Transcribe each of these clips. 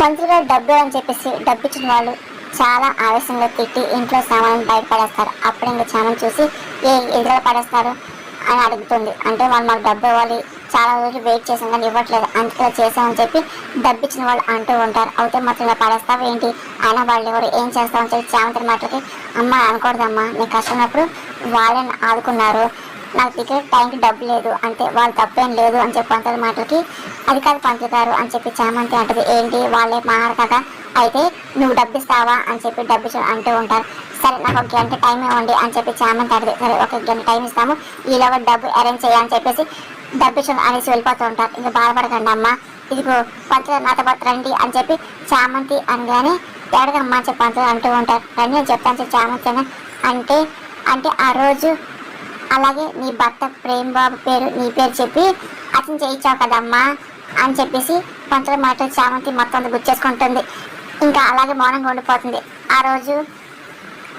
పంతులు గారు డబ్బు అని చెప్పేసి డబ్బు ఇచ్చిన వాళ్ళు చాలా ఆవేశంగా తిట్టి ఇంట్లో సామాన్ బయట పడేస్తారు. అప్పుడు ఇంకా చామని చూసి ఎదురుగా పడేస్తారు అని అడుగుతుంది. అంటే వాళ్ళు మాకు డబ్బు ఇవ్వాలి, చాలా రోజులు వెయిట్ చేసాం కానీ ఇవ్వట్లేదు, అందుకే చేసామని చెప్పి డబ్బు ఇచ్చిన వాళ్ళు అంటూ ఉంటారు. అయితే మాత్రం ఇలా పడేస్తావు ఏంటి, అయినా వాళ్ళు ఎవరు ఏం చేస్తామని చెప్పి చామంతి మాటలకి అమ్మ అనకూడదమ్మా, నీకు కష్టమైనప్పుడు వాళ్ళని ఆదుకున్నారు, నాకు టికెట్ టైంకి డబ్బు లేదు అంటే వాళ్ళు తప్పేం లేదు అని చెప్పి పంతుల మాటలకి అది కాదు పంతులు గారు అని చెప్పి చామంతి అంటది. ఏంటి వాళ్ళే మాట్లాడు కదా, అయితే నువ్వు డబ్బు ఇస్తావా అని చెప్పి డబ్బు అంటూ ఉంటారు. సరే నాకు ఒక గంట టైం ఇవ్వండి అని చెప్పి చామంతి అంటది. సరే ఒక గంట టైం ఇస్తాము, ఈలోగా డబ్బు అరేంజ్ చేయాలని చెప్పేసి డబ్బు అనేసి వెళ్ళిపోతూ ఉంటారు. ఇంకా బాధపడకండి అమ్మ, ఇదిగో పంతులు నాతో పాటు రండి అని చెప్పి చామంతి అనగానే ఎడగమ్మా అని చెప్పి పంతులు అంటూ ఉంటారు. రండి అని చెప్తాను చెప్పి చామంతి అంటే అంటే ఆ రోజు అలాగే నీ భర్త ప్రేమ్ బాబు పేరు నీ పేరు చెప్పి అతను చేయించావు కదమ్మా అని చెప్పేసి పంతుల మాట చామంతి మొత్తం అంతా గుర్చేసుకుంటుంది. ఇంకా అలాగే మౌనంగా ఉండిపోతుంది. ఆ రోజు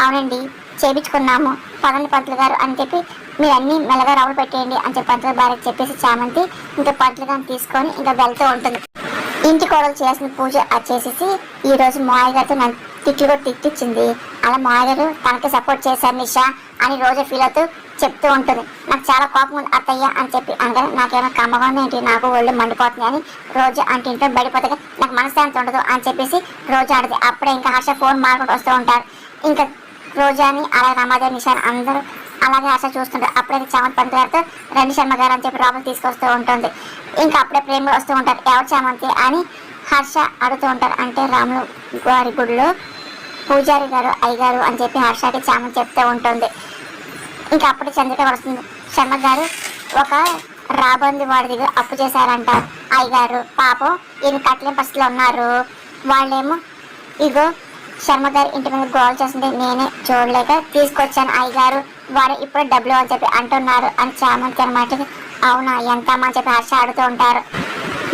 అవునండి చేయించుకున్నాము పదండి పంతులు గారు అని చెప్పి మీరు అన్నీ మెల్లగా రవ్వలు పెట్టేయండి అని చెప్పి పంతుల భార్యకి చెప్పేసి చామంతి ఇంకా పంతులు గారిని తీసుకొని ఇంకా వెళ్తూ ఉంటుంది. ఇంటి కోడలు చేసిన పూజ చేసేసి ఈ రోజు మాయ గారితో నన్ను తిట్లు కూడా తిట్టించింది, అలా మాయ గారు తనకి సపోర్ట్ చేశారు నిషా అని రోజు ఫీల్ అవుతూ చెప్తూ ఉంటుంది. నాకు చాలా కోపం ఉంది అత్తయ్య అని చెప్పి అనగానే నాకేమైనా కమ్మగా ఉంది ఏంటి, నాకు ఒళ్ళు మండిపోతుంది అని రోజు అంటే ఇంట్లో బయటపోతే నాకు మనశ్శాంతి ఉండదు అని చెప్పేసి రోజు ఆడది. అప్పుడే ఇంకా హర్ష ఫోన్ మాట్లాడుతూ వస్తూ ఉంటారు. ఇంకా రోజాని అలాగే రమాదేవి నిషాని అందరూ అలాగే హర్ష చూస్తుంటారు. అప్పుడే చామంతి పంతులు గారితో రండి శర్మ గారు అని చెప్పి లోపల తీసుకొస్తూ ఉంటుంది. ఇంకా అప్పుడే ప్రేమలో వస్తూ ఉంటారు. ఎవరు చామంతి అని హర్ష అడుగుతూ ఉంటారు. అంటే రాములు గారి గుడిలో పూజారి గారు అయ్యగారు అని చెప్పి హర్షకి చామంతి చెప్తూ ఉంటుంది. ఇంకా అప్పుడు చంద్రిక వస్తుంది. శర్మ గారు ఒక రాబంది వాడి దగ్గర అప్పు చేశారంట అయ్యగారు, పాపం ఈయన కట్టిన పరిస్థితిలో ఉన్నారు, వాళ్ళేమో ఇగో శర్మ గారు ఇంటి మీద గోల్ చేస్తుంటే నేనే చూడలేక తీసుకొచ్చాను అయ్యగారు, వారు ఇప్పుడు డబ్బులు అని చెప్పి అంటున్నారు అని చామంతి అనమాట. అవునా ఎంత అని చెప్పి హర్ష అడుగుతూ ఉంటారు.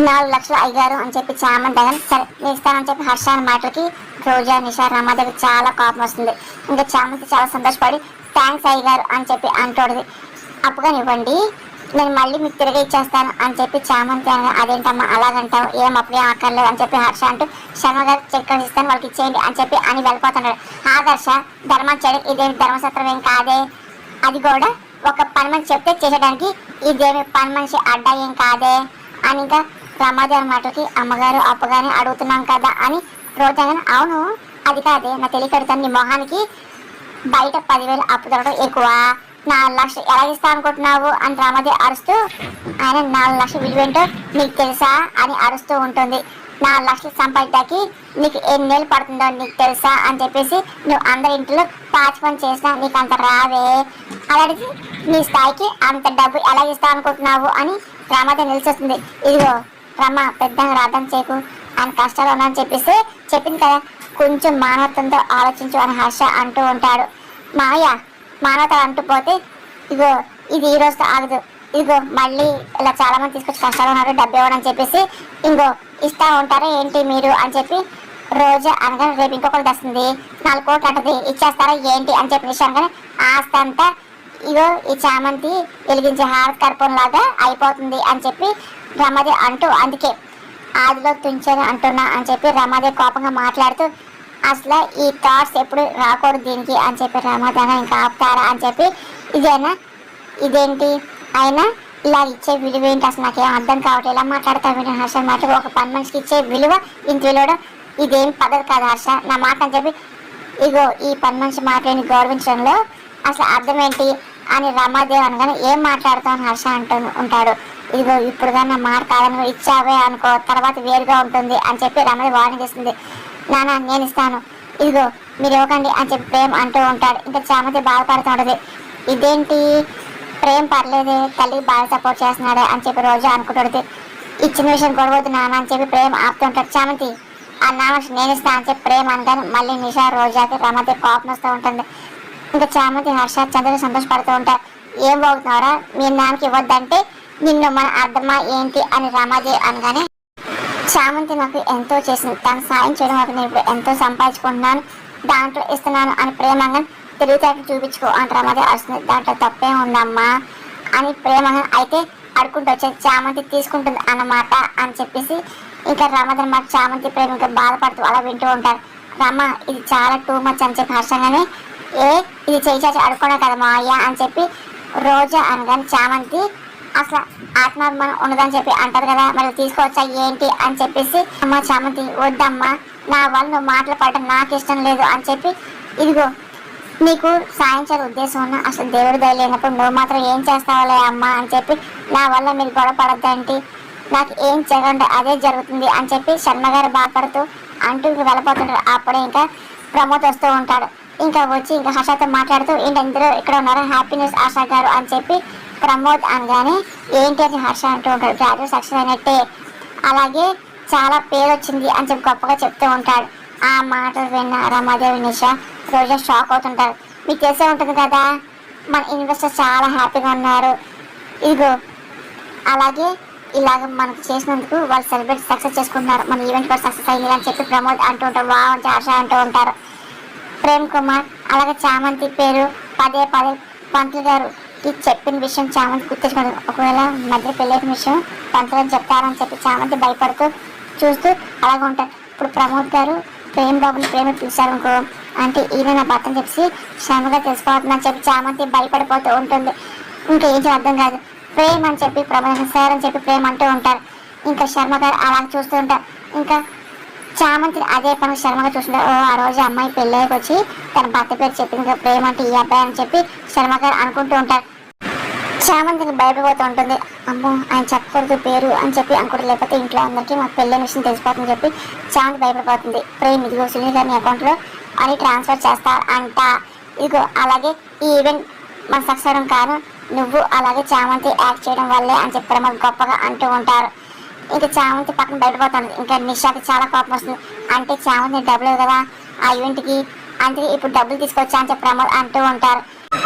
4 లక్షలు అయ్యగారు అని చెప్పి చామంతి దగ్గర సరే నేను ఇస్తానని చెప్పి హర్ష అన్న మాటలకి రోజా నిషా రమాదేవి చాలా కోపం వస్తుంది. ఇంకా చామంతి చాలా సంతోషపడి థ్యాంక్స్ అయ్యగారు అని చెప్పి అంటోడిది. అప్పుగా ఇవ్వండి నేను మళ్ళీ మీకు తిరిగి ఇచ్చేస్తాను అని చెప్పి చామంతి అనగా అదేంటమ్మా అలాగంటావు, ఏం అప్పుడే అక్కర్లేదు అని చెప్పి హర్ష అంటూ శర్మ గారు చెక్ ఇస్తాను వాళ్ళకి ఇచ్చేయండి అని చెప్పి అని వెళ్ళిపోతున్నాడు. ఆదర్శ ధర్మం చేయడం ఇదేమి ధర్మసత్రం ఏం కాదే, అది కూడా ఒక పని మనిషి చెప్తే చేసేయడానికి ఇదేమి పని మనిషి అడ్డా ఏం కాదే అని ఇంకా రమాదేవి మాటకి అమ్మగారు అప్పగానే అడుగుతున్నాం కదా అని రోజాగా అవును అది కాదే నా తెలియకడుతాను నీ మొహానికి బయట 10,000 అప్పు దొరకడం ఎక్కువ, 4 లక్షలు ఎలా ఇస్తా అనుకుంటున్నావు అని రామాదేవి అరుస్తూ ఆయన 4 లక్షలు విలువేంటో నీకు తెలుసా అని అరుస్తూ ఉంటుంది. 4 లక్షలు సంపాదించడానికి నీకు ఎన్నేళ్ళు పడుతుందో నీకు తెలుసా అని చెప్పేసి నువ్వు అందరి ఇంట్లో పాచి పని చేసినా నీకు అంత రావే, అలాంటిది నీ స్థాయికి అంత డబ్బు ఎలా ఇస్తావు అనుకుంటున్నావు అని రామాదేవి నిలిచొస్తుంది. ఇదిగో రమ్మ పెద్దగా రాధం చేయకు ఆయన కష్టాలు ఉన్నాయని చెప్పేసి చెప్పింది కదా, కొంచెం మానవత్వంతో ఆలోచించు అని హర్ష అంటూ ఉంటాడు. మాయ మానవత అంటూ పోతే ఇగో ఇది ఈ రోజుతో ఆగదు, ఇదిగో మళ్ళీ ఇలా చాలా మంది తీసుకొచ్చి కష్టాలు ఉన్నారు డబ్బు ఇవ్వడం చెప్పేసి ఇంకో ఇస్తా ఉంటారా ఏంటి మీరు అని చెప్పి రోజు అనగా రేపు ఇంకొకటి వస్తుంది 4 కోట్లు అంటది ఇచ్చేస్తారా ఏంటి అని చెప్పి విషయం కానీ ఆస్తి అంతా ఇగో ఈ చామంతి వెలిగించే హారత కర్పూరం లాగా అయిపోతుంది అని చెప్పి రమాదేవి అంటూ అందుకే ఆదిలో తుంచని అంటున్నా అని చెప్పి రమాదేవి కోపంగా మాట్లాడుతూ అసలు ఈ థాట్స్ ఎప్పుడు రాకూడదు దీనికి అని చెప్పి రమాదేవి ఇంకా ఆపుతారా అని చెప్పి ఇదేనా ఇదేంటి అయినా ఇలా ఇచ్చే విలువ ఏంటి అసలు నాకేం అర్థం కావట్లేదు, ఎలా మాట్లాడతావు హర్ష మాట ఒక పని మనిషికి ఇచ్చే విలువ ఇంత విలువడం ఇదేం పద్ధతి కాదు హర్ష నా మాట అని చెప్పి ఇగో ఈ పని మనిషి మాటని గౌరవించడంలో అసలు అర్థం ఏంటి అని రమాదేవి అనగానే ఏం మాట్లాడుతావు హర్ష అంటూ ఉంటాడు. ఇదిగో ఇప్పుడుగా నా మాట కాదని ఇచ్చావే అనుకో తర్వాత వేరుగా ఉంటుంది అని చెప్పి రమాదేవి వార్నింగ్ ఇస్తుంది. నాన్న నేను ఇస్తాను ఇదిగో మీరు ఇవ్వకండి అని చెప్పి ప్రేమ్ అంటూ ఉంటాడు. ఇంకా చామంతి బాధపడుతూ ఉంటుంది. ఇదేంటి ప్రేమ్ పర్లేదే తల్లికి బాగా సపోర్ట్ చేస్తున్నాడే అని చెప్పి రోజు అనుకుంటుంది. ఇచ్చిన విషయం గొడవద్దు నాన్న అని చెప్పి ప్రేమ్ ఆపుతూ ఉంటాడు. చామంతి ఆ నాన్న నేను ఇస్తాను అని చెప్పి ప్రేమ్ అనగానే మళ్ళీ నిషా రోజాకి రమాదేవి కోపం వస్తూ ఉంటుంది. ఇంకా చామంతి హర్ష చంద్రుడు సంతోషపడుతూ ఉంటారు. ఏం బాగుతున్నారా మీ నాన్నకి ఇవ్వద్దంటే నిన్ను మన అర్థమా ఏంటి అని రమాదేవి అనగానే చామంతి నాకు ఎంతో చేసింది, తను సాయం చేయడం వరకు నేను ఇప్పుడు ఎంతో సంపాదించుకుంటున్నాను దాంట్లో ఇస్తున్నాను అని ప్రేమంగా తెలివితేటలు చూపించుకో అని రమాదేవి వస్తుంది. దాంట్లో తప్పే ఉందమ్మా అని ప్రేమంగా అయితే అడుకుంటూ వచ్చేది చామంతి తీసుకుంటుంది అన్నమాట అని చెప్పేసి ఇంకా రమాదేవి మాట చామంతి ప్రేమ ఇంకా బాధపడుతూ అలా వింటూ ఉంటారు. రమ ఇది చాలా టూ మచ్ అని చెప్పి హర్షంగానే ఇది చేసి అడుకోవడం కదా మా అయ్య అని చెప్పి రోజా అనగానే చామంతి అసలు ఆత్మాభిమానం ఉండదని చెప్పి అంటారు కదా, మరి తీసుకోవచ్చా ఏంటి అని చెప్పేసి అమ్మ చామంతి వద్దమ్మా, నా వాళ్ళు నువ్వు మాటలు పడటం నాకు ఇష్టం లేదు అని చెప్పి ఇదిగో నీకు సాయం చేయాలి ఉద్దేశం ఉన్నా అసలు దేవుడు దయలేనప్పుడు నువ్వు మాత్రం ఏం చేస్తావులే అమ్మ అని చెప్పి నా వల్ల మీరు గొడవ పడద్దంటే నాకు ఏం జరగండి అదే జరుగుతుంది అని చెప్పి శర్మ గారు బాధపడుతూ అంటూ ఇంక వెళ్ళిపోతుంటారు. అప్పుడే ఇంకా ప్రమోద్ వస్తూ ఉంటాడు. ఇంకా వచ్చి ఇంకా హర్షతో మాట్లాడుతూ ఏంటి అందరూ ఇక్కడ ఉన్నారు హ్యాపీనెస్ ఆశా గారు అని చెప్పి ప్రమోద్ అనగానే ఏంటి అని హర్ష అంటూ ఉంటాడు. గ్రాడ్యుయేట్ సక్సెస్ అయినట్టే, అలాగే చాలా పేరు వచ్చింది అని చెప్పి గొప్పగా చెప్తూ ఉంటాడు. ఆ మాటలు విన్న రమాదేవి నిషా రోజా షాక్ అవుతుంటారు. మీకు తెలిసే ఉంటుంది కదా మన ఇన్వెస్టర్స్ చాలా హ్యాపీగా ఉన్నారు, ఇదిగో అలాగే ఇలాగ మనకు చేసినందుకు వాళ్ళు సెలబ్రేట్ సక్సెస్ చేసుకుంటున్నారు, మన ఈవెంట్ కూడా సక్సెస్ అయింది అని చెప్పి ప్రమోద్ అంటూ ఉంటారు. అని హర్ష అంటూ ఉంటారు. ప్రేమ్ కుమార్ అలాగే చామంతి పేరు పదే పదే పంతులు గారు ఈ చెప్పిన విషయం చామంతి గుర్తించుకోండి, ఒకవేళ మధ్య పెళ్ళైన విషయం పంతులు చెప్తారని చెప్పి చామంతి భయపడుతూ చూస్తూ అలాగే ఉంటారు. ఇప్పుడు ప్రమోద్ గారు ప్రేమ్ బాబుని ప్రేమ పిలిచారు ఇంకో అంటే ఈయన నా భర్తని చెప్పి శ్రమగా తెలిసిపోతుందని చెప్పి చామంతి భయపడిపోతూ ఉంటుంది. ఇంకా ఏం అర్థం కాదు. ప్రేమ్ అని చెప్పి ప్రమోద్ సార్ అని చెప్పి ప్రేమ్ అంటూ ఉంటారు. ఇంకా శర్మ గారు అలా చూస్తూ ఉంటారు. ఇంకా చామంతి అదే పని శర్మగా చూస్తుంటారు. ఆ రోజు అమ్మాయి పెళ్ళికి వచ్చి తన భర్త పేరు చెప్పింది ప్రేమ అంటే ఈ అబ్బాయి అని చెప్పి శర్మ గారు అనుకుంటూ ఉంటారు. చామంతికి భయపడిపోతూ ఉంటుంది. అమ్మో ఆయన చెప్పకూడదు పేరు అని చెప్పి అనుకుంటూ, లేకపోతే ఇంట్లో అందరికీ మాకు పెళ్ళైన విషయం తెలిసిపోతుందని చెప్పి చామంతి భయపడిపోతుంది. ప్రేమ్ ఇదిగో సునీల్ గారిని అకౌంట్లో అని ట్రాన్స్ఫర్ చేస్తారు అంట, ఇదిగో అలాగే ఈ ఈవెంట్ మన సక్సెస్ అవడం కారణం నువ్వు అలాగే చామంతి యాక్ట్ చేయడం వల్లే అని చెప్పి ప్రమోద్ గొప్పగా అంటూ ఉంటారు. ఇంకా చామంతి పక్కన బయటపోతుంది. ఇంకా నిషాకి చాలా కోపం వస్తుంది. అంటే చామంతి డబ్బులు కదా ఆ ఈవెంట్కి, అందుకే ఇప్పుడు డబ్బులు తీసుకొచ్చా అని చెప్పి ప్రమోద్ అంటూ ఉంటారు.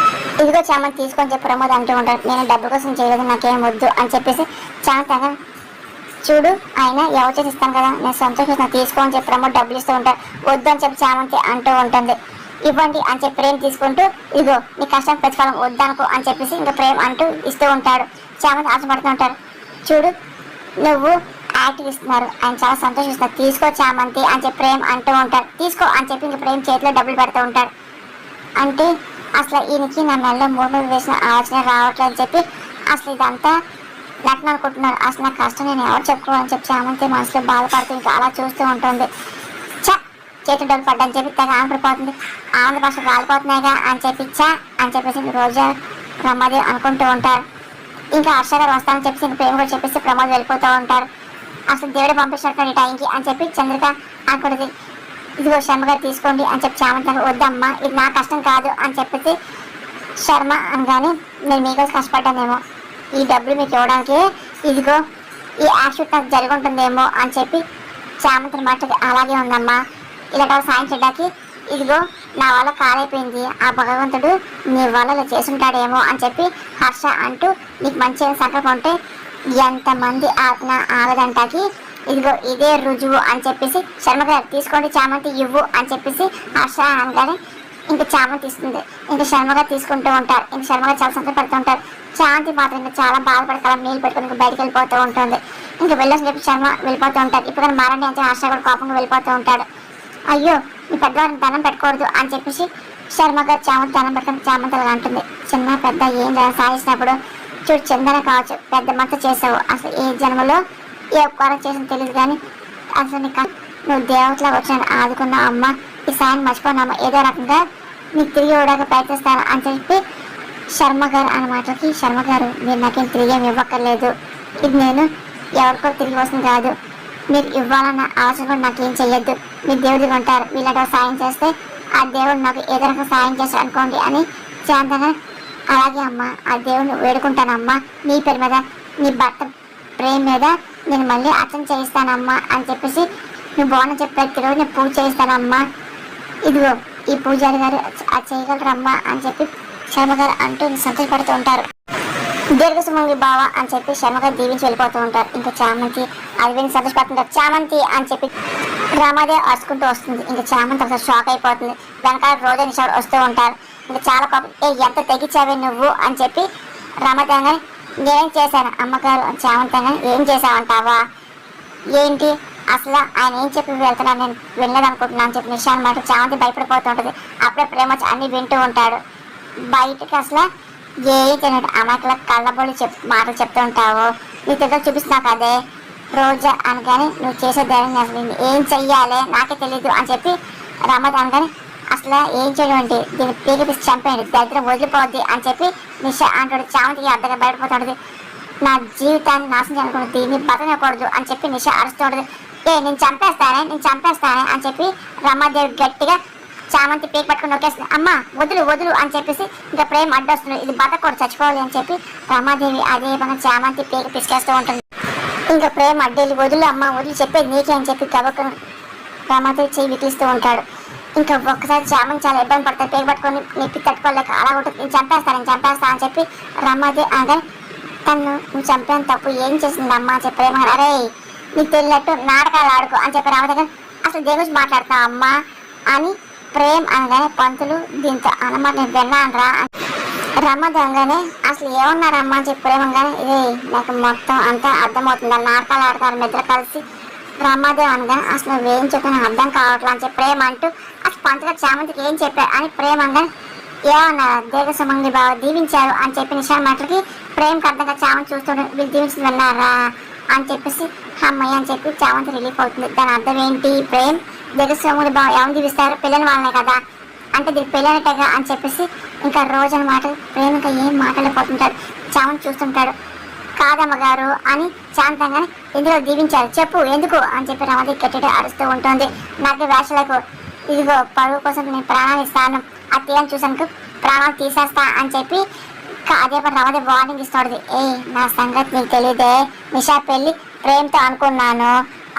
ఇదిగో చామంతి తీసుకొని చెప్పి ప్రమోద్ అంటూ ఉంటారు. నేను డబ్బుల కోసం చేయలేదు, నాకేం వద్దు అని చెప్పేసి చామంతి చూడు ఆయన ఎవరు చేసి ఇస్తాను కదా నేను సంతోషిస్తున్నా తీసుకోని చెప్పి ప్రమోద్ డబ్బులు ఇస్తూ ఉంటారు. వద్దు అని చెప్పి చామంతి అంటూ ఉంటుంది. ఇవ్వండి అని చెప్పి ప్రేమ్ తీసుకుంటూ ఇదిగో నీ కష్టం ప్రతిఫలం వద్దనుకో అని చెప్పేసి ఇంకా ప్రేమ్ అంటూ ఇస్తూ ఉంటాడు. చామంతి ఆశపడుతూ ఉంటారు. చూడు నువ్వు యాక్టివ్ ఇస్తున్నారు, ఆయన చాలా సంతోషిస్తున్నారు, తీసుకో చామంతి అని చెప్పి ప్రేమ్ అంటూ ఉంటాడు. తీసుకో అని చెప్పి ఇంకా ప్రేమ్ చేతిలో డబ్బులు పెడుతూ ఉంటాడు. అంటే అసలు ఈయనకి నా మెల్ల మూడు వేసిన ఆలోచన రావట్లేదు అని చెప్పి అసలు ఇదంతా నటన అనుకుంటున్నారు. అసలు నా కష్టం నేను ఎవరు చెప్పుకోవాలని చెప్పి చామంతి మనసులో బాధపడుతూ ఇంకా అలా చూస్తూ ఉంటుంది. చేతి డబ్బులు పడ్డని చెప్పి తెగ ఆనందపడిపోతుంది. ఆనంద భాష రాలిపోతున్నాయిగా అని చెప్పి అని చెప్పేసి రోజా రమాదేవి అనుకుంటూ ఉంటారు. ఇంకా హర్ష గారు వస్తానని చెప్పేసి ఇంకా ప్రేమ కూడా చెప్పేసి ప్రమోద్ వెళ్ళిపోతూ ఉంటారు. అసలు దేవుడు పంపించినట్టు ఈ టైంకి అని చెప్పి చంద్రిక అనుకుంటుంది. ఇదిగో శర్మ గారు తీసుకోండి అని చెప్పి చామంతి వద్దమ్మా ఇది నా కష్టం కాదు అని చెప్పేసి శర్మ అనగానే నేను మీకోసం కష్టపడ్డానేమో ఈ డబ్బులు మీకు ఇవ్వడానికి, ఇదిగో ఈ యాక్సిడెంట్ నాకు జరిగి ఉంటుందేమో అని చెప్పి చామంతి మాట అలాగే ఉందమ్మా, ఇలాంటి సాయం చేయడానికి ఇదిగో నా వల్ల కాలైపోయింది, ఆ భగవంతుడు నీ వల్ల చేసుంటాడేమో అని చెప్పి హర్ష అంటూ నీకు మంచి సంకల్పం ఉంటే ఎంతమంది ఆత్మ ఆగదంటాకి ఇదిగో ఇదే రుజువు అని చెప్పేసి శర్మ గారు తీసుకోండి చామంతి ఇవ్వు అని చెప్పేసి హర్ష అనగానే ఇంకా చామంతి ఇస్తుంది. ఇంకా శర్మ గారు తీసుకుంటూ ఉంటారు. ఇంకా శర్మ గారు చాలా సంతోషపడుతూ ఉంటారు. చామంతి మాత్రం ఇంకా చాలా బాధపడి కళ నీళ్ళు పెట్టుకుని ఇంకా బయటకు వెళ్ళిపోతూ ఉంటుంది. ఇంకా వెళ్ళొని చెప్పి శర్మ వెళ్ళిపోతూ ఉంటారు. ఇప్పుడు మారండి అని హర్ష కూడా కోపంగా వెళ్ళిపోతూ ఉంటాడు. అయ్యో ఈ పెద్దవారిని దండం పెట్టకూడదు అని చెప్పేసి శర్మ గారు చామంతి దండం పెట్టుకుని చామంతి అలా అంటుంది. చిన్న పెద్ద ఏం సాధించినప్పుడు చూడు చందన కావచ్చు పెద్ద మొత్త చేసావు, అసలు ఏ జన్మలో ఏ ఉపకారం చేసింది తెలియదు కానీ అసలు నీకు నువ్వు దేవతలా వచ్చిన ఆదుకున్న అమ్మ ఈ సాయం మర్చిపోయినమ్మ, ఏదో రకంగా నీకు తిరిగి ఇవ్వడానికి ప్రయత్నిస్తాను అని చెప్పి శర్మ గారు అన్న మాటలకి శర్మ గారు మీరు నాకేం తిరిగి ఏమి ఇవ్వక్కర్లేదు, ఇది నేను ఎవరికో తిరిగి వస్తుంది కాదు, మీరు ఇవ్వాలన్న ఆలోచన కూడా నాకేం చెయ్యొద్దు, మీరు దేవుడిగా ఉంటారు, వీళ్ళంటే సాయం చేస్తే ఆ దేవుడు నాకు ఏదో రకంగా సాయం చేస్తాడు అనుకోండి అని శాంతంగా అలాగే అమ్మ ఆ దేవుడిని వేడుకుంటానమ్మా, నీ పేరు మీద నీ భర్త ప్రేమ మీద నేను మళ్ళీ అర్చన చేయిస్తానమ్మా అని చెప్పేసి నువ్వు బాగున్నా చెప్పి ప్రతిరోజు నేను పూజ చేయిస్తానమ్మా, ఇదిగో ఈ పూజారి గారు అది చేయగలరమ్మా అని చెప్పి శర్మ గారు అంటూ సంతోషపడుతూ ఉంటారు. దీర్ఘ సుమంగి బావ అని చెప్పి శర్మ గారు దీవించి వెళ్ళిపోతూ ఉంటారు. ఇంకా చామంతి అది విని సంతోషపడుతుంటారు. చామంతి అని చెప్పి రామాదేవి అరుచుకుంటూ వస్తుంది. ఇంకా చామంతి ఒకసారి షాక్ అయిపోతుంది. వెనకాల రోజా నిషాడు వస్తూ ఉంటారు. ఇంకా చాలా కోపం ఎంత తెగించావే నువ్వు అని చెప్పి రామాదేవి నేనేం చేశాను అమ్మగారు చామంతంగా ఏం చేశావంటావా, ఏంటి అసలు ఆయన ఏం చెప్పి వెళ్తున్నాను నేను వెళ్ళదనుకుంటున్నాను అని చెప్పి నిషా అనమాట. చామంతి భయపడిపోతూ ఉంటుంది. అప్పుడే ప్రేమ వచ్చి అన్ని వింటూ ఉంటాడు. బయటకి అసలు ఏ తినట్టు అమాయకుల కళ్ళబొల్లి మాటలు చెప్తూ ఉంటావు, నీ దగ్గర చూపిస్తున్నావు కదే రోజా అనగానే నువ్వు చేసే ధైర్యం అసలు ఏం చెయ్యాలి నాకే తెలీదు అని చెప్పి రమ్మది అనగానే అసలు ఏం చేయడం అంటే దీన్ని పీకిపిసి చంపేయండి దరిద్రం వదిలిపోద్ది అని చెప్పి నిషా అంటాడు. చామంతికి అర్థంగా బయటపోతుంటుంది. నా జీవితాన్ని నాశనం చేయాలనుకుంటుంది, దీన్ని బతకకూడదు అని చెప్పి నిషా అరుస్తూ ఉంటుంది. నేను చంపేస్తానే అని చెప్పి రమాదేవి గట్టిగా చామంతి పీక పట్టుకుని నొక్కేస్తుంది. అమ్మ వదులు వదులు అని చెప్పేసి ఇంకా ప్రేమ అడ్డొస్తుంది. ఇది బతకూడదు చచ్చిపోవాలి అని చెప్పి రమాదేవి అదే పని చామంతి పీక పిసికేస్తూ ఉంటుంది. ఇంకా ప్రేమ అడ్డేళ్ళు వదులు అమ్మ వదిలి చెప్పేది నీకే అని చెప్పి గబక్కను రమాదేవి చేయి వికిలిస్తూ ఉంటాడు. ఇంకా ఒక్కసారి చామంతి చాలా ఇబ్బంది పడతాడు. పేరు పట్టుకొని నెప్పి తట్టుకోలేక అలా ఉంటుంది. నేను చంపేస్తా అని చెప్పి రమాదేవి అనగానే తను నువ్వు చంపేంత తప్పు ఏం చేసింది అమ్మ అని చెప్పి ప్రేమ అరే నీకు తెలియనట్టు నాటకాలు ఆడుకో అని చెప్పి రమాదేవి అసలు దేని గురించి మాట్లాడతావు అమ్మా అని ప్రేమ్ అనగానే పంతులు దీంతో అన్నమాట నేను విన్నానరా రమ్మది అనగానే అసలు ఏమన్నారమ్మా అని చెప్పి ప్రేమ అనగానే ఇదే నాకు మొత్తం అంతా అర్థమవుతుంది నాటకాలు ఆడతారు నిద్ర కలిసి రమాదేవి అనగానే అసలు నువ్వేం చెప్పి నాకు అర్థం కావట్లేదు అని చెప్పి ప్రేమ అంటూ అసలు పంతుగా చామంతికి ఏం చెప్పారు అని ప్రేమ అనగానే ఏమన్నారు దీర్ఘ సుమంగి బాగా దీవించారు అని చెప్పి నిషా మాటలకి ప్రేమకి అర్థంగా చామంతి చూస్తుంటే వీళ్ళు దీవించింది విన్నారా అని చెప్పేసి అమ్మయ్య అని చెప్పి చామంతి రిలీఫ్ అవుతుంది. దాని అర్థం ఏంటి ప్రేమ్ దీర్ఘ సుమంగి బాగా ఎవరు దీవిస్తారు పిల్లని వాళ్ళనే కదా అంటే దీనికి పెళ్ళనట్టగా అని చెప్పేసి ఇంకా రోజు అనమాట ప్రేమ ఇంకా ఏం మాట్లాడిపోతుంటాడు. చామంతి చూస్తుంటాడు. కాదమ్మ గారు అని శాంతంగానే ఇందులో దీవించారు చెప్పు ఎందుకు అని చెప్పి రమాదేవి గట్టిగా అరుస్తూ ఉంటుంది. నాకు వేషలకు ఇదిగో పరువు కోసం నేను ప్రాణాలు ఇస్తాను అది తీయని చూసాను ప్రాణాలు తీసేస్తా అని చెప్పి అదే పని రమాదేవి వార్నింగ్ ఇస్తుంది. నా సంగతి నీకు తెలియదే నిషా పెళ్ళి ప్రేమతో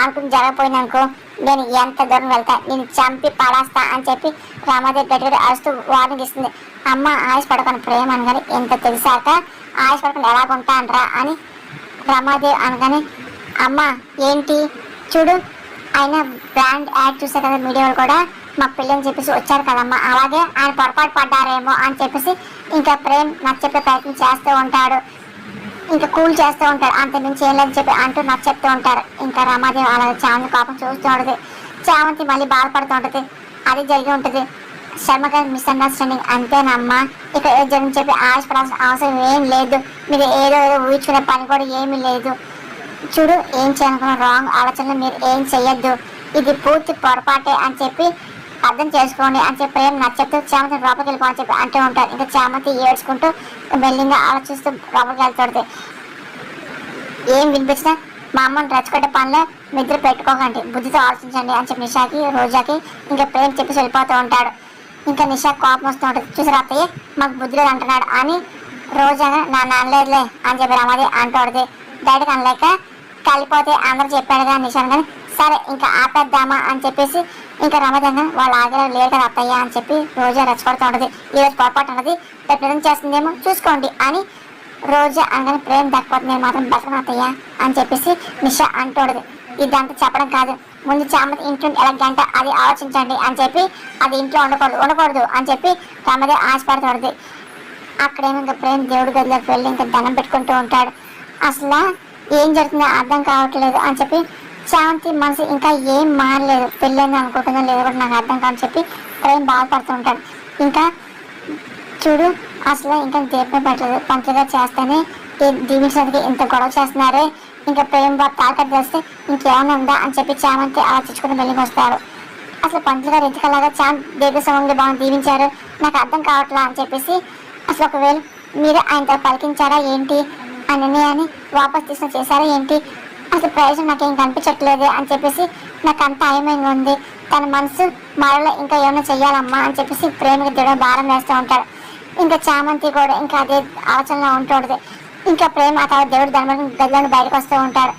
అనుకుని జరగపోయినానుకో నేను ఎంత దూరం వెళ్తా నేను చంపి పడేస్తా అని చెప్పి రమాదేవి గట్టిగా అరుస్తూ వార్నింగ్ ఇస్తుంది. అమ్మ ఆయుష్ పడుకొని ప్రేమ అనగానే ఎంత తెలిసాక ఆయుష్ పడుకొని ఎలాగుంటానరా అని రమాదేవి అనగానే అమ్మ ఏంటి చూడు ఆయన బ్రాండ్ యాడ్ చూసే కదా మీడియాలో కూడా మా పిల్లని చెప్పేసి వచ్చారు కదమ్మా అలాగే ఆయన పొరపాటు పడ్డారేమో అని చెప్పేసి ఇంకా ప్రేమ్ నాకు చెప్పే ప్రయత్నం చేస్తూ ఉంటాడు. ఇంకా కూల్ చేస్తూ ఉంటాడు. అంత నుంచి ఏం లేదని చెప్పి అంటూ నాకు చెప్తూ ఉంటారు. ఇంకా రమాదేవి అలాగే చామంతి కోపం చూస్తూ ఉంటుంది. చామంతి మళ్ళీ బాధపడుతూ ఉంటుంది. అది జరిగి ఉంటుంది. శర్మ గారి మిస్అండర్స్టాండింగ్ అంతేనమ్మా ఇక్కడ ఏం జరిగింది చెప్పి ఆశపడాల్సిన అవసరం ఏం లేదు. మీరు ఏదో ఊహించుకునే పని కూడా ఏమీ లేదు. చూడు ఏం చేయాలనుకున్న రాంగ్ ఆలోచనలు మీరు ఏం చెయ్యొద్దు ఇది పూర్తి పొరపాటే అని చెప్పి అర్థం చేసుకోండి అని చెప్పి ప్రేమ నాకు చెప్తూ చామంతి లోపలికి వెళ్ళిపోని చెప్పి అంటూ ఉంటారు. ఇంకా చామంతి ఏడ్చుకుంటూ మెల్లింగా ఆలోచిస్తూ లోపలికి వెళ్తుంది. ఏం వినిపించినా మా అమ్మని రెచ్చగొట్టే పనిలో నిద్ర పెట్టుకోకండి బుద్ధితో ఆలోచించండి అని చెప్పి నిషాకి రోజాకి ఇంకా ప్రేమ చెప్పి వెళ్ళిపోతూ ఉంటాడు. ఇంకా నిషా కోపం వస్తూ ఉంటుంది. చూసారు అత్తయ్య మాకు బుద్ధి లేదు అంటున్నాడు అని రోజా నా అనలేదులే అని చెప్పి రమాదేవి అంటూడది. డైరెక్ట్ అనలేక కలిపోతే అందరూ చెప్పాడుగా నిషాను కానీ సరే ఇంకా ఆపేద్దామా అని చెప్పేసి ఇంకా రమదంగా వాళ్ళు ఆగేలా లేట్ కదా అత్తయ్య అని చెప్పి రోజా రెచ్చగొడుతూ ఉంటుంది. ఈరోజు పొరపాటు అన్నది రేపు నిజం చేస్తుందేమో చూసుకోండి అని రోజా అనగానే ప్రేమ దక్కపోతుంది నేను మాత్రం బతకను అత్తయ్య అని చెప్పేసి నిషా అంటూడదు. ఇదంతా చెప్పడం కాదు ముందు చామంతి ఇంట్లో ఎలా గంట అది ఆలోచించండి అని చెప్పి అది ఇంట్లో ఉండకూడదు అని చెప్పి రమదేవి ఆశపడుతుంది. అక్కడేమో ఇంకా ప్రేమ దేవుడి గదిలోకి వెళ్ళి ఇంకా దండం పెట్టుకుంటూ ఉంటాడు. అసలు ఏం జరుగుతుందో అర్థం కావట్లేదు అని చెప్పి చామంతి మనసు ఇంకా ఏం మారలేదు పెళ్ళైంది అనుకుంటుందో లేదు కూడా నాకు అర్థం కాని చెప్పి ప్రేమ బాధపడుతూ ఉంటాడు. ఇంకా చూడు అసలు ఇంకా దీపం పెట్టలేదు పంచగా చేస్తేనే దీవించడానికి ఇంత గొడవ చేస్తున్నారే ఇంకా ప్రేమ బాబు తాకట్టు చేస్తే ఇంకేమైనా ఉందా అని చెప్పి చామంతి ఆలోచించుకుని వెళ్ళికి వస్తారు. అసలు పంతులు గారు ఎందుకలాగా దీర్ఘ సుమంగి బాగా దీవించారు నాకు అర్థం కావట్లా అని చెప్పేసి అసలు ఒకవేళ మీరు ఆయనతో పలికించారా ఏంటి అని నిర్ణయాన్ని వాపస్ తీసుకుని చేశారా ఏంటి అసలు ప్రయోజనం నాకేం కనిపించట్లేదు అని చెప్పేసి నాకు అంత అయమంగా ఉంది తన మనసు మరలో ఇంకా ఏమైనా చెయ్యాలమ్మా అని చెప్పేసి ప్రేమకి దేవుడు భారం వేస్తూ ఉంటాడు. ఇంకా చామంతి కూడా ఇంకా అదే ఆలోచనలో ఉంటుంటుంది. ఇంకా ప్రేమ ఆ తర్వాత దేవుడు దాని గదిలోని బయటకు వస్తూ ఉంటాడు.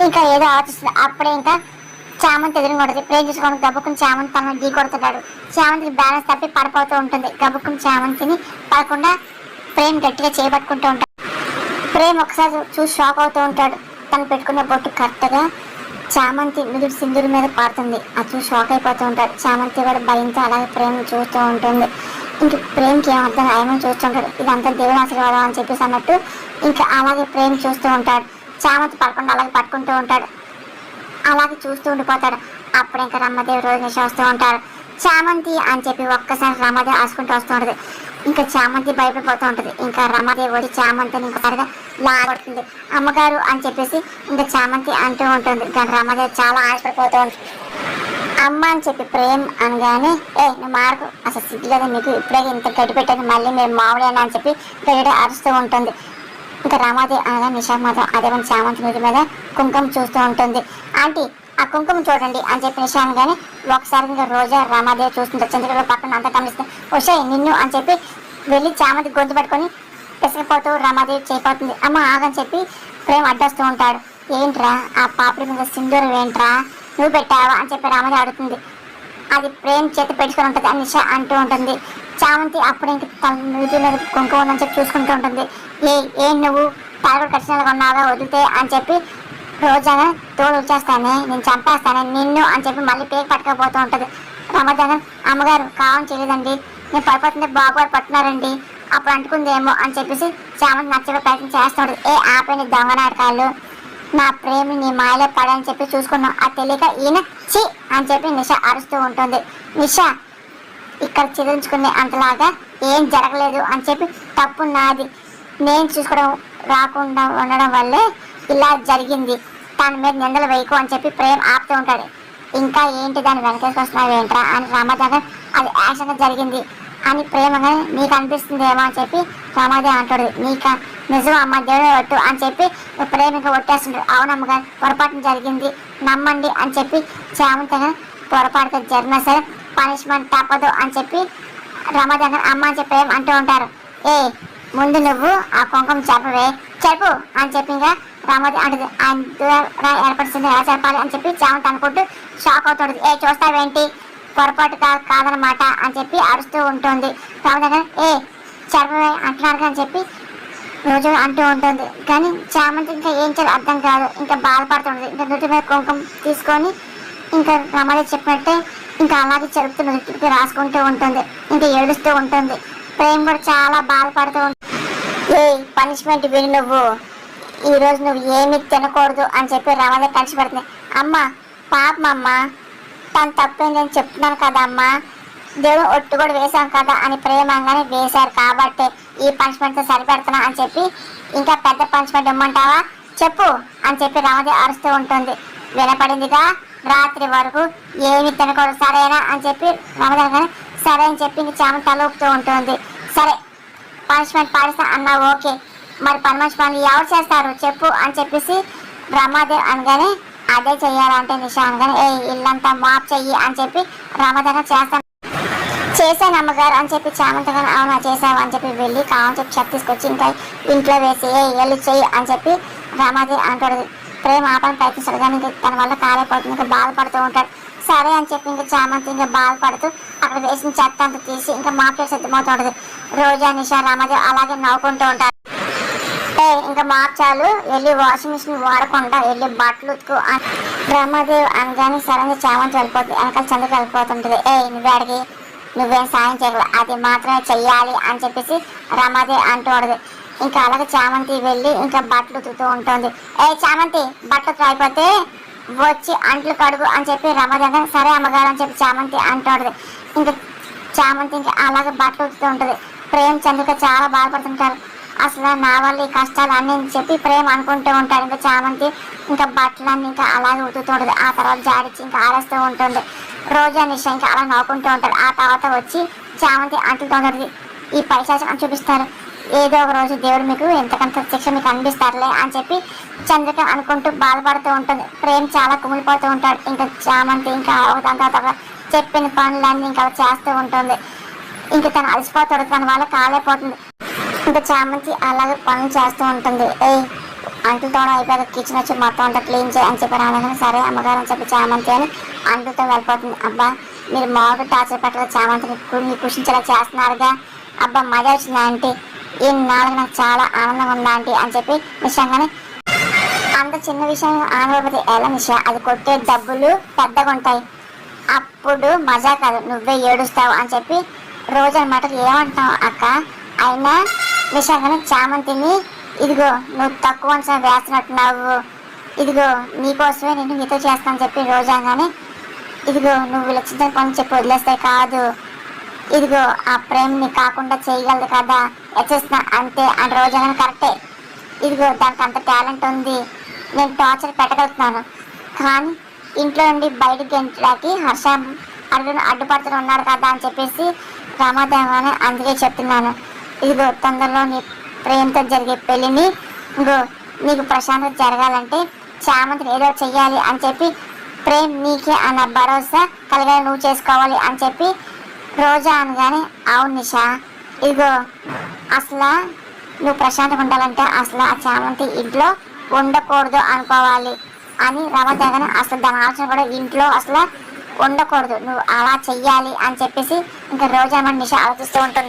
ఇంకా ఏదో ఆలోచిస్తుంది. అప్పుడే ఇంకా చామంతి ఎదురుకుంటుంది. ప్రేమ చూసుకోవడం గబుక్కుని చామంతి తనను ఢీ కొడుతున్నాడు. చామంతికి బ్యాలెన్స్ తప్పి పడిపోతూ ఉంటుంది. గబుక్కుని చామంతిని పడకుండా ప్రేమ గట్టిగా చేపట్టుకుంటూ ఉంటాడు. ప్రేమ ఒకసారి చూసి షాక్ అవుతూ ఉంటాడు. తను పెట్టుకున్న బొట్టు కరెక్ట్గా చామంతి నుదుటి సింధూరు మీద పడుతుంది. అది చూసి షాక్ అయిపోతూ ఉంటాడు. చామంతి కూడా భయంతో అలాగే ప్రేమ చూస్తూ ఉంటుంది. ఇంక ప్రేమకి ఏమర్థం ఏమని చూస్తూ ఉంటాడు. ఇదంతా దేవుడు ఆశీర్వాదం అని చెప్పేసి అన్నట్టు ఇంకా అలాగే ప్రేమ చూస్తూ ఉంటాడు. చామంతి పడకుండా అలాగే పట్టుకుంటూ ఉంటాడు. అలాగే చూస్తూ ఉండిపోతాడు. అప్పుడు ఇంకా రమాదేవి రోజు నిష వస్తూ ఉంటారు. చామంతి అని చెప్పి ఒక్కసారి రమాదేవి ఆసుకుంటూ వస్తూ ఉంటుంది. ఇంకా చామంతి భయపడిపోతూ ఉంటుంది. ఇంకా రమాదేవి వచ్చి చామంతిని ఇంకొకసారిగా లాగొడుతుంది. అమ్మగారు అని చెప్పేసి ఇంకా చామంతి అంటూ ఉంటుంది. కానీ రమాదేవి చాలా ఆశపడిపోతూ ఉంటుంది. అమ్మ అని చెప్పి ప్రేమ్ అనగానే నువ్వు మార్కు అసలు సిగ్గులేదు మీకు, ఇప్పుడే ఇంత గడ్డి పెట్టాను మళ్ళీ మీరు మామిడేనా అని చెప్పి గడ్డి అరుస్తూ ఉంటుంది. ఇంకా రమాదేవి అనగా నిషా మాత్రం అదే మన చామంతి నీటి మీద కుంకుమ చూస్తూ ఉంటుంది. ఆంటీ ఆ కుంకుమ చూడండి అని చెప్పి నిషా అనగానే ఒకసారి ఇంకా రోజా రమాదేవి చూస్తుంటారు. చంద్రగడ పక్కన అంతా గమనిస్తుంది. వచ్చాయి నిన్ను అని చెప్పి వెళ్ళి చామంతి గొంతు పట్టుకొని పెసరిపోతూ రమాదేవి చేయిపోతుంది. అమ్మ ఆగని చెప్పి ప్రేమ్ అడ్డొస్తూ ఉంటాడు. ఏంట్రా ఆ పాపిడి మీద సింధూరం ఏంట్రా నువ్వు పెట్టావా అని చెప్పి రామదేవి అడుగుతుంది. అది ప్రేమ్ చేతి పెట్టుకుని ఉంటుంది అని నిషా అంటూ ఉంటుంది. చామంతి అప్పుడు ఇంక తన నుదుటి మీద కుంకుమ ఉందని చెప్పి చూసుకుంటూ ఉంటుంది. ఏం నువ్వు తలగడ కట్టినగా ఉన్నావా వదిలితే అని చెప్పి రోజాగా తోడు వచ్చేస్తానే నేను చంపేస్తానే నిన్ను అని చెప్పి మళ్ళీ పేరు పట్టుకపోతూ ఉంటుంది. రమజాన్ అమ్మగారు కావం చేయలేదండి, నేను పడిపోతుంటే బాబు గారు పట్టున్నారండి, అప్పుడు అంటుకుందేమో అని చెప్పేసి చామంతి నచ్చగా ప్రయత్నం చేస్తుంటుంది. ఆపేని దొంగ నాటకాలు, నా ప్రేమి నీ మాయలో పడని చెప్పి చూసుకున్నాం, అది తెలియక ఈయన చి అని చెప్పి నిషా అరుస్తూ ఉంటుంది. నిషా ఇక్కడ చెదిరించుకునే అంతలాగా ఏం జరగలేదు అని చెప్పి తప్పు నాది, నేను చూసుకోవడం రాకుండా ఉండడం వల్లే ఇలా జరిగింది, దాని మీద నిందలు వేయకు అని చెప్పి ప్రేమ్ ఆపుతూ ఉంటాడు. ఇంకా ఏంటి దాన్ని వెనకేసుకొస్తున్నావు ఏంట్రా అని రమాదేవి అది యాక్షన్గా జరిగింది అని ప్రేమగా నీకు అనిపిస్తుందేమో అని చెప్పి రమాదేవి అంటాడు. నీక నిజం అమ్మ దేవుడు ఒట్టు అని చెప్పి ప్రేమగా ఒట్టేస్తుంటాడు. అవునమ్మగా పొరపాటున జరిగింది నమ్మండి అని చెప్పి చామంతగా పొరపాటుగా జరిగినా సరే పనిష్మెంట్ తప్పదు అని చెప్పి రమాదేవి అమ్మ అని చెప్పి అంటూ ఉంటారు. ముందు నువ్వు ఆ కుంకుమ చెప్పవే చెప్పు అని చెప్పి ఇంకా రామోజీ అంటది. ఆయన ఏర్పడుతుంది ఎలా చెప్పాలి అని చెప్పి చామంతి అనుకుంటూ షాక్ అవుతుంది. చూస్తావేంటి పొరపాటు కాదనమాట అని చెప్పి అరుస్తూ ఉంటుంది. రామోజీ చెప్పవే అంటున్నారు అని చెప్పి రోజు అంటూ ఉంటుంది. కానీ చామంతి ఇంకా ఏం చేయాలి అర్థం కాదు, ఇంకా బాధపడుతుంది. ఇంకా నుదుటి మీద కుంకుమ తీసుకొని ఇంకా రమాదేవి చెప్పినట్టే ఇంకా అలాగే చెరుపుతూ నుదుటికి రాసుకుంటూ ఉంటుంది. ఇంకా ఏడుస్తూ ఉంటుంది. ప్రేమ కూడా చాలా బాధపడుతూ ఉంటుంది. పనిష్మెంట్ విని నువ్వు ఈరోజు నువ్వు ఏమి తినకూడదు అని చెప్పి రమాదేవి కలిసి పెడుతుంది. అమ్మ పాపమ్మ తను తప్పేందని చెప్తున్నాను కదా అమ్మ, దేవుడు ఒట్టు కూడా వేశాం కదా అని ప్రేమంగానే వేశారు కాబట్టి ఈ పనిష్మెంట్తో సరిపెడుతున్నా అని చెప్పి ఇంకా పెద్ద పనిష్మెంట్ ఇమ్మంటావా చెప్పు అని చెప్పి రమాదేవి అరుస్తూ ఉంటుంది. వినపడిందిగా రాత్రి వరకు ఏమి తినకూడదు సరేనా అని చెప్పి రమాదేవి సరే అని చెప్పి ఇంక చామంతి తల ఊపుతూ ఉంటుంది. సరే పనిష్మెంట్ పాటిస్తా అన్నా ఓకే, మరి పనిష్మెంట్ ఎవరు చేస్తారు చెప్పు అని చెప్పేసి రమాదేవి అనగానే అదే చెయ్యాలంటే నిషా అనగానే ఇల్లంతా మాప్ చెయ్యి అని చెప్పి రమాదేవి చేశాను అమ్మగారు అని చెప్పి చామంతి గారు అవునా చేసావు అని చెప్పి వెళ్ళి కావని చెప్పి చెత్త తీసుకొచ్చి ఇంకా ఇంట్లో వేసి ఎల్లు చెయ్యి అని చెప్పి రమాదేవి అంటాడు. ప్రేమ ఆపని ప్రయత్నిస్తాడు కానీ ఇంకా తన వల్ల కాలేకపోతుంది, ఇంకా బాధపడుతూ ఉంటాడు. సరే అని చెప్పి ఇంకా చామంతి ఇంకా బాధపడుతూ అక్కడ వేసిన చెత్త అంతా తీసి ఇంకా మాప్లో సిద్ధమవుతుంటుంది. రోజా నిషా రమాదేవి అలాగే నవ్వుకుంటూ ఉంటారు. ఇంకా మార్చాలు వెళ్ళి వాషింగ్ మిషన్ వాడకుండా వెళ్ళి బట్టలు ఉతుకు రమాదేవి అనగానే సడన్గా చామంతి వెళ్ళిపోతుంది. వెనకాల చంద్రకి వెళ్ళిపోతుంటుంది. నువ్వేడికి నువ్వేం సాయం చేయగలవు అది మాత్రమే చెయ్యాలి అని చెప్పేసి రమాదేవి అంటూ ఉండదు. ఇంకా అలాగే చామంతి వెళ్ళి ఇంకా బట్టలు ఉతుకుతూ ఉంటుంది. చామంతి బట్టలు అయిపోతే వచ్చి అంట్లు కడుగు అని చెప్పి రమాదేవి సరే అమ్మగారు అని చెప్పి చామంతి అంటూ ఉండదు. ఇంకా చామంతి ఇంకా అలాగే బట్టలు ఉతుకుతూ ఉంటుంది. ప్రేమ్ చంద్రిక చాలా బాధపడుతుంటారు. అసలు నా వల్ల ఈ కష్టాలు అన్నీ చెప్పి ప్రేమ అనుకుంటూ ఉంటారు. ఇంకా చామంతి ఇంకా బట్టలన్నీ ఇంకా అలాగే ఉతుకుతూ ఉంటుంది. ఆ తర్వాత జాడిచ్చి ఇంకా ఆరేస్తూ ఉంటుంది. రోజా నిషా ఇంకా అలా నవ్వుకుంటూ ఉంటారు. ఆ తర్వాత వచ్చి చామంతి అంటుతూ ఉంటుంది. ఈ పైశాచం అని చూపిస్తారు, ఏదో ఒక రోజు దేవుడు మీకు ఎంతకంత శిక్ష మీకు అనిపిస్తారులే అని చెప్పి చంద్రిక అనుకుంటూ బాధపడుతూ ఉంటుంది. ప్రేమ్ చాలా కుమిలిపోతూ ఉంటాడు. ఇంకా చామంతి ఇంకా దాని తర్వాత చెప్పిన పనులన్నీ ఇంకా చేస్తూ ఉంటుంది. ఇంకా తను అలసిపోతాడు, తన వల్ల కాలేకపోతుంది. ఇంకా చామంతి అలాగే పనులు చేస్తూ ఉంటుంది. అంటులతో అయిపోయాక కిచెన్ వచ్చి మొత్తం అంతా క్లీన్ చేయి అని చెప్పి రాగానే సరే అమ్మగారు అని చెప్పి చామంతి అని అంటులతో వెళ్ళిపోతుంది. అబ్బా మీరు మామూలు టార్చర్ పెట్టగా చామంతిని మీరు కృషించేలా చేస్తున్నారుగా, అబ్బా మజా వచ్చింది ఆంటీ, ఈ నాలుగు నాకు చాలా ఆనందంగా ఉందా ఆంటీ అని చెప్పి నిజంగానే అంత చిన్న విషయం ఆనందపతి ఎలా నిషా అది కొట్టే డబ్బులు పెద్దగా ఉంటాయి, అప్పుడు మజా కాదు నువ్వే ఏడుస్తావు అని చెప్పి రోజు అనమాట ఏమంటావు అక్క, అయినా నిజంగానే చామంతిని ఇదిగో నువ్వు తక్కువ అంచనా వేస్తున్నట్టున్నావు, ఇదిగో నీకోసమే నేను నీతో చేస్తానని చెప్పి రోజా కానీ, ఇదిగో నువ్వు లక్షిత పని చెప్పి వదిలేస్తే కాదు, ఇదిగో ఆ ప్రేమని కాకుండా చేయగలదు కదా, హెచ్చరిస్తున్నా అంతే అని రోజా కానీ కరెక్టే. ఇదిగో దానికి అంత టాలెంట్ ఉంది, నేను టార్చర్ పెట్టగలుగుతున్నాను. కానీ ఇంట్లో నుండి బయటకు గెంటడానికి హర్ష అడ్డుపడుతూ ఉన్నాడు కదా అని చెప్పేసి రామాదేవాన్ని అందుకే చెప్తున్నాను. ఇదిగో తొందరలో నీ ప్రేమతో జరిగే పెళ్ళిని ఇదిగో నీకు ప్రశాంతత జరగాలంటే చామంతిని ఏదో చెయ్యాలి అని చెప్పి ప్రేమ్ నీకే అన్న భరోసా కలిగే నువ్వు చేసుకోవాలి అని చెప్పి రోజా అనగానే, అవును నిషా, ఇదిగో అసలు నువ్వు ప్రశాంతంగా ఉండాలంటే అసలు ఆ చామంతి ఇంట్లో ఉండకూడదు అనుకోవాలి అని రమదేవని, అసలు దాని ఆలోచన కూడా ఇంట్లో అసలు ఉండకూడదు, నువ్వు అలా చెయ్యాలి అని చెప్పేసి ఇంకా రోజా నిషా ఆలోచిస్తూ ఉంటుంది.